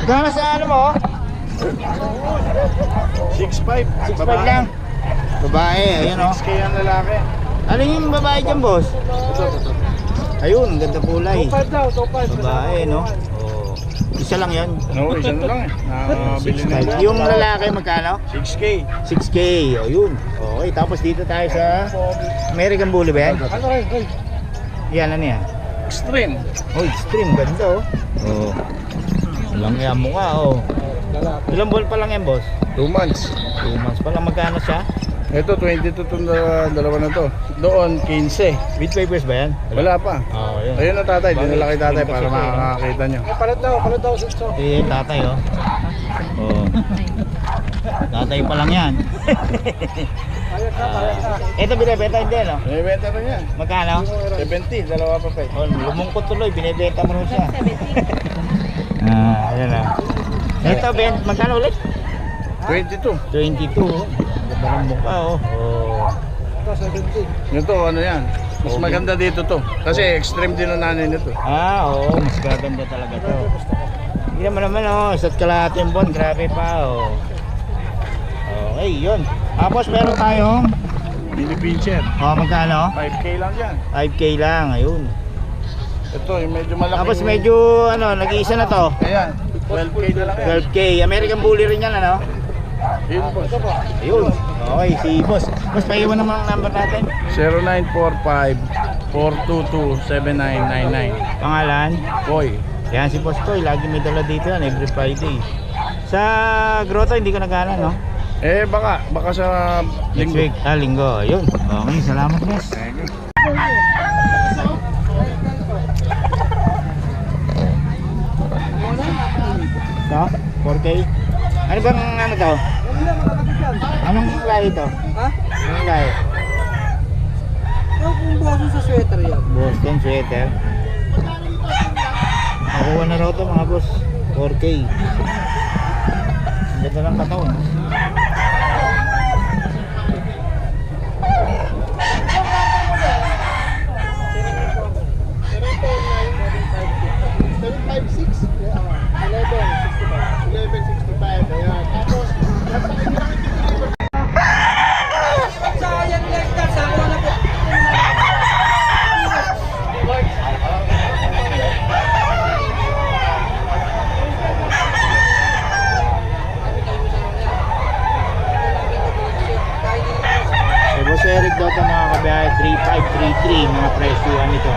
Gana sa ano mo? 6'5". 6'5 lang. Babae, ayun o. 6K ang lalaki. Ano yung babae dyan, boss? Ito. Ayun, ang ganda kulay. 2'5 daw, 2'5. Babae, no? Oh. Isa lang yan. No, isa na lang eh. Nakabili na 6'5. Yung lalaki magkano? 6K. 6K, o yun. Okay, tapos dito tayo sa American Bully ba yan? Ano rin? Yan, ano yan? Extreme. Oh, extreme, ganda oh. Oh. Walang yan mukha oh. Ilang buwan pa lang yan, boss? 2 months. 2 months pa lang. Magkano siya? Ito, 22 itong dalawa na to. Doon, 15. With papers ba yan? Wala pa. Oo, yun. Ayun na tatay, dinala kay tatay para Kasi makakita nyo. Palit daw, sitso. Eh, tatay oh. Oh. Tatay pa lang yan. Ito binibenta hindi no? Binibenta rin yan. Magkano? 70, dalawa pa pa. Oh, lumungkot tuloy, binibenta mo rin siya. Ayan na. Ito, Ben, magkano ulit? 22. 22. Ganda ng mukha oh. Oh. Ito, ano yan? Mas maganda dito to. Kasi extreme din ang nanay nito. Oo, mas gaganda talaga to. Hindi naman oh, isa't kalahati yung buwan, grabe pa oh. Okay, yun. Tapos meron tayong Mini pincher. magkano? 5K lang yan. 5K lang, ayun. Ito, yung medyo malaki. Tapos medyo ano, nag-iisa na to. Ayan, 12K na lang yan. 12K, American Bully rin yan ano? Yun po. Ayun. Okay, si boss. Boss, paiwan naman ang number natin. 0945-422-7999. Pangalan? Boy. Yan si Boss Toy, lagi may dala dito yan every Friday. Sa grotto hindi ko nagana no? Baka sa Next linggo. week, linggo. Ayun. Okay, salamat boss. Ito? 4K? Ano bang ano to? Anong lahi to? Ha? Anong lahi? Kung Boston sa sweater yan. Boston sweater. Nakuha na raw to mga boss. 4K. Ang ganda ng katawan. Sayang lang ka, sako na po. Boss Eric daw ito mga kabiyahe, 3533 mga presyuhan nito.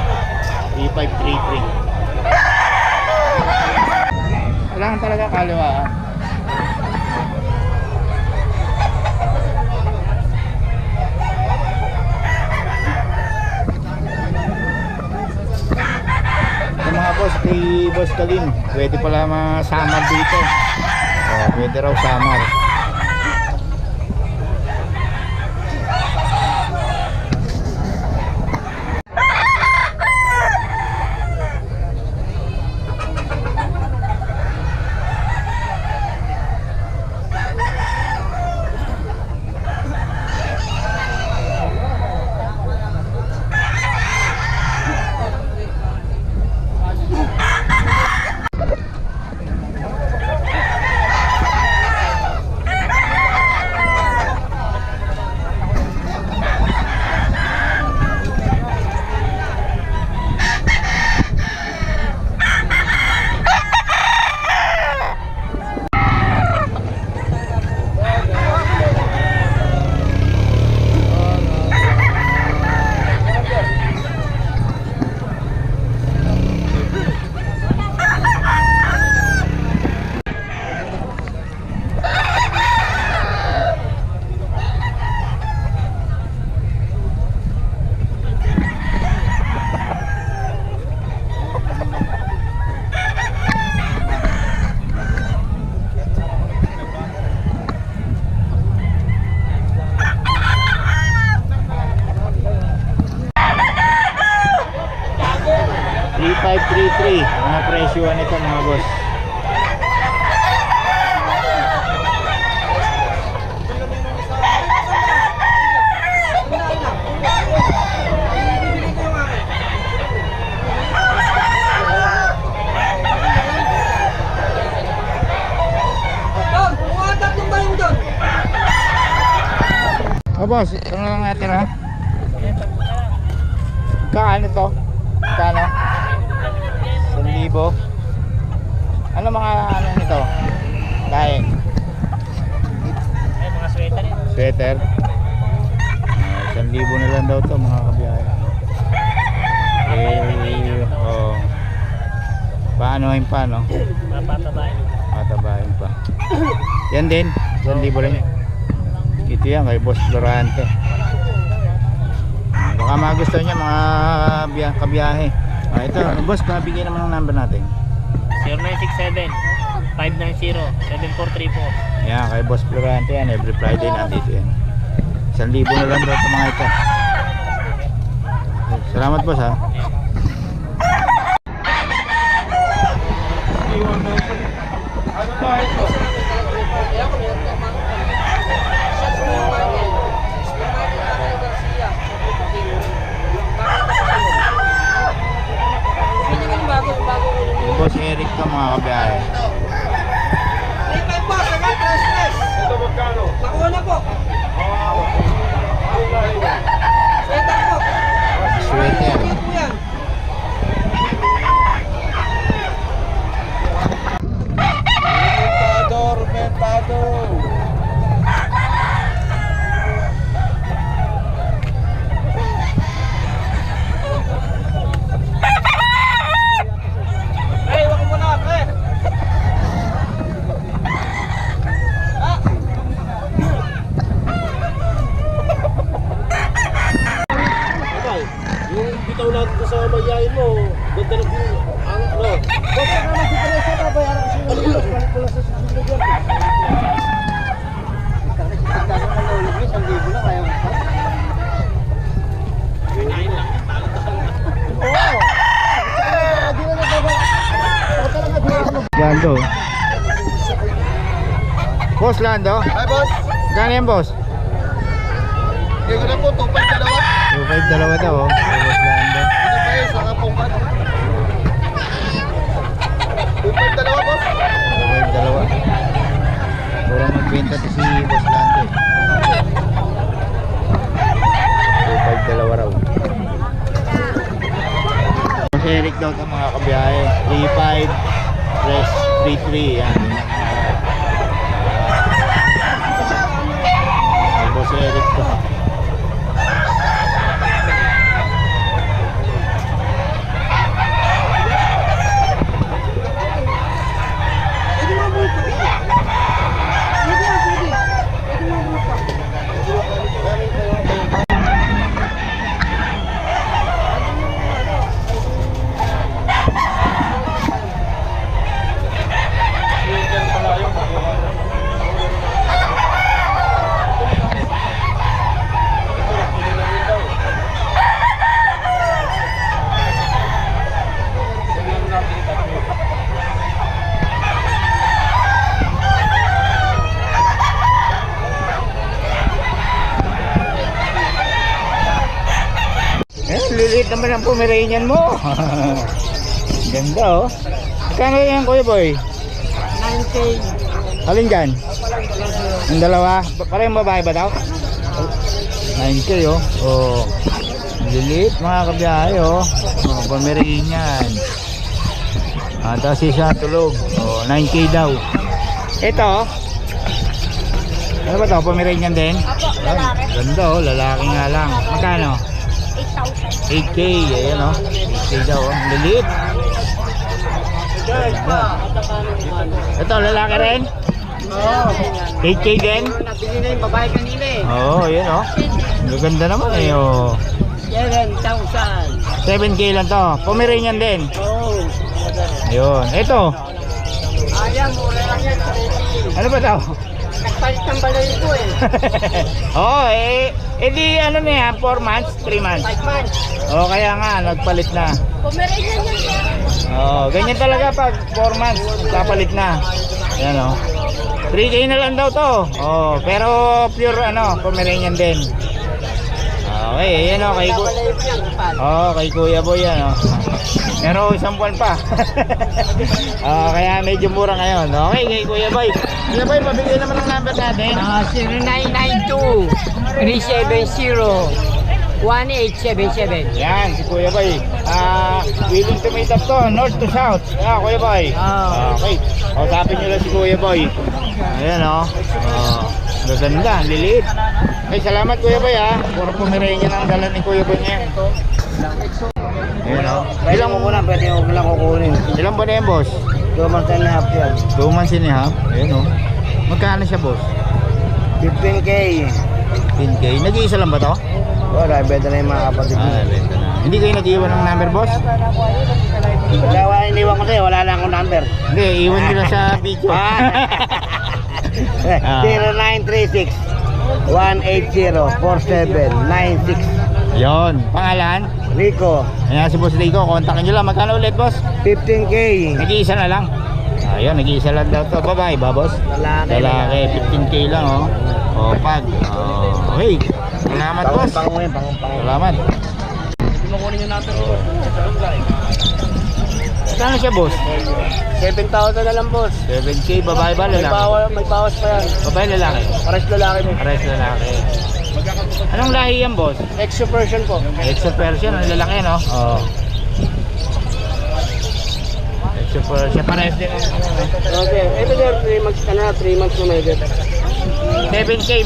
3533. Kailangan talaga kaliwa ha. Yung mga boss, kay Boss Kalim, pwede pala masamar dito. Pwede raw samar. Oh boss, ito na lang natin ha. Kaano to? Kano? 1,000. Ano mga ano nito? Lain. Ay, mga sweater yun. Sweater. 1,000 na lang daw to mga kabiyahe. Oh. Paanohin pa no? Mapatabayin. Patabahin pa. Yan din, 1,000 rin. Ito yan kay Boss Florante. Baka magustuhan niya mga kabiyahe. Ito, boss, pabigay naman ang number natin. 0967-590-7434. Yan, kay Boss Florante yan. Every Friday nandito yan. 1,000 na lang daw ito mga ito. Salamat boss ha. Ano ba ito? Boss Eric to mga kabiyahe. Ito magkano? Nakuha na po. Sweater po. Sweater. Cute po yan. Rumentado. Hey, wag mo na, pre. Yung bitaw natin sa mayayin mo, ganda na po. Ang ano? Basta na nagsipresa na, bayaran ko siya. Balik ko lang sa susunod yan. Pagkano na naulit mo, 1,000 na kaya mo pa. Oo. Di na nagbaga. Ako talaga di ako. Lando. Boss Lando. Hi boss, Gano yan boss? hindi ko na po, 2.5 2,500 dalawa daw oh. Kay Boss Lando. Ano ba yun, sa kapungan? 2.5 dalawa boss. 2,500 dalawa. Kurang magbenta to si Boss Lando eh. 2,500 dalawa raw. Boss Eric daw ito mga kabiyahe. 3,500 press 3,300 yan. Boss Eric to. Pwede mo buto. Pwede mo buto. Pwede mo buto. Lilit naman ang Pomeranian mo. Ganda oh. Kano yan kuya boy? 9K. Alin dyan? Ang dalawa? Parang babae ba daw? 9K oh. Oh. Lilit mga kabiyahe oh. Oh, Pomeranian. Tapos siya tulog. Oh, 9K daw. Ito ano ba to? Pomeranian din? Ganda oh. Lalaki nga lang. Magkano? 8K, ayan o. 8K daw o. Lilit. Ito, lalaki rin? Oo. 8K din? Nabili na yung babae kanina eh. Oo, ayan o. Gaganda naman eh o. 7,000. 7K lang to. Pomeranian din. Oo. Ayun. Ito. Ayan, mura lang yan. Ano ba daw? Nagpalit ng balay ko eh. Oo, di ano na yan? 4 months? 3 months? 5 months. Oo, kaya nga, nagpalit na. Pomeranian yan siya. Oo, ganyan talaga pag 4 months, kapalit na. Ayan o. 3K na lang daw to. Oo, pero pure ano, Pomeranian din. Okay, ayan o, kay Balay ko yan, kapal. kay Kuya Boy yan o. Pero isang buwan pa. Kaya medyo mura ngayon. Okay, kay Kuya Boy. Kuya Boy, pabigay naman ang number natin. 0992 370 1877. Yan, si Kuya Boy. Willing to meet up to, north to south. Kuya Boy. Okay. Kausapin nyo lang si Kuya Boy. Ayan gaganda, liliit. Okay, salamat Kuya Boy Puro pumirenya ng dala ni Kuya Boy ngayon. Ayan Ilang mo muna, pwede mo lang kukunin. Ilang ba na yan, boss? 2 months and a half yan. 2 months and a half. Ayan Magkano siya, boss? 15K. 10K. Nag-iisa lang ba to? Wala, benta na yung mga kapatid mo. Benta na. Hindi kayo nag-iwan ng number, boss? Kaya iniwan ko sa'yo, wala lang akong number. Hindi, iwan nyo lang sa video. 0936 180 4796. Yon, pangalan? Rico, Ayan si Boss Rico, kontakin nyo lang. Magkano ulit, boss? 15K. Nag-iisa na lang. Ayun, nag-iisa lang daw to. Babae ba, boss? Lalaki, 15K lang, pag. Okay. Salamat, boss. Salamat. Pinukunin nyo natin. Magkano siya, boss? 7,000 na lang, boss. 7K, babae ba, lalaki? May bawas pa yan. Babae, lalaki? Pares lalaki mo. Pares lalaki. Anong lahi yan, boss? Extra version po. Exo Persian, ang lalaki, no? Oo. Exo Persian, pares din. Okay. Ito din, 3 months ka na, 3 months na may get. 7K,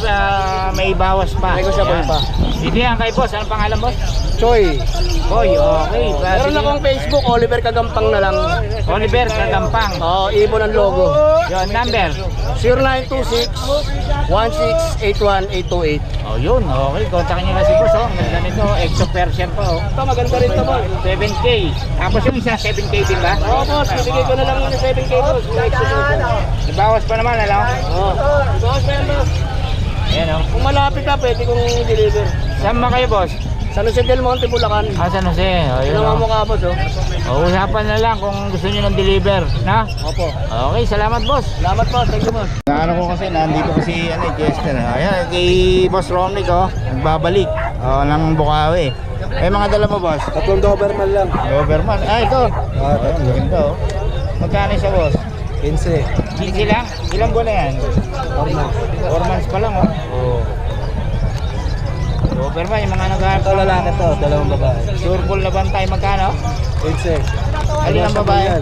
may bawas pa. Negotiable Yan. pa. Dito yan kay boss. Anong pangalan, boss? Choi. Boy, okay. Meron akong Facebook, Oliver Kagampang na lang. Oliver Kagampang. Ibon ang logo. Yon, number. 0926 1681828. Yun. Okay, kontakin nyo na si boss, Ang ganda nito. Exo Persian pa, Ito, maganda rin ito, boss. 7K. Tapos yung isa, 7K din ba? Oo, boss. Bibigay ko na lang ng 7K, boss. May bawas pa naman, alam? Boss, meron, boss. Ayan, Kung malapit ka, pwede kong deliver. Saan ba kayo, boss? San Jose del Monte, Bulacan. San Jose. Ayun, Ginawa mo ka, boss, usapan na lang kung gusto nyo ng deliver, na? Opo. Okay, salamat, boss. Salamat, boss. Thank you, boss. Ano ko kasi, nandito kasi Chester. Ayan, kay Boss Romnick, nagbabalik ng Bukawi. Mga dala mo, boss? 3 Doberman lang. Doberman. Ito. Ayan, ganda, Magkano siya, boss? 15. 15 lang? Ilang buwan na yan? 4 months pa lang, Doberman, yung mga naghahanap. Ito lalaki to, 2 babae. Surbol na bantay, magkano? 15. Alin ang babae?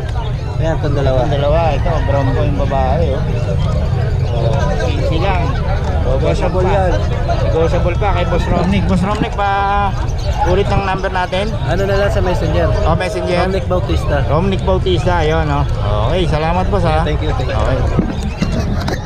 Ayan, itong dalawa. Ang dalawa, ito, brown po yung babae, 15 lang. Negotiable pa. yan. Negotiable pa kay Boss Romnick. Boss Romnick, ulit ng number natin. Ano na lang sa messenger? Messenger. Dominic Bautista. Romnick Bautista, yun, Okay, salamat, boss, ha. Thank you. Okay.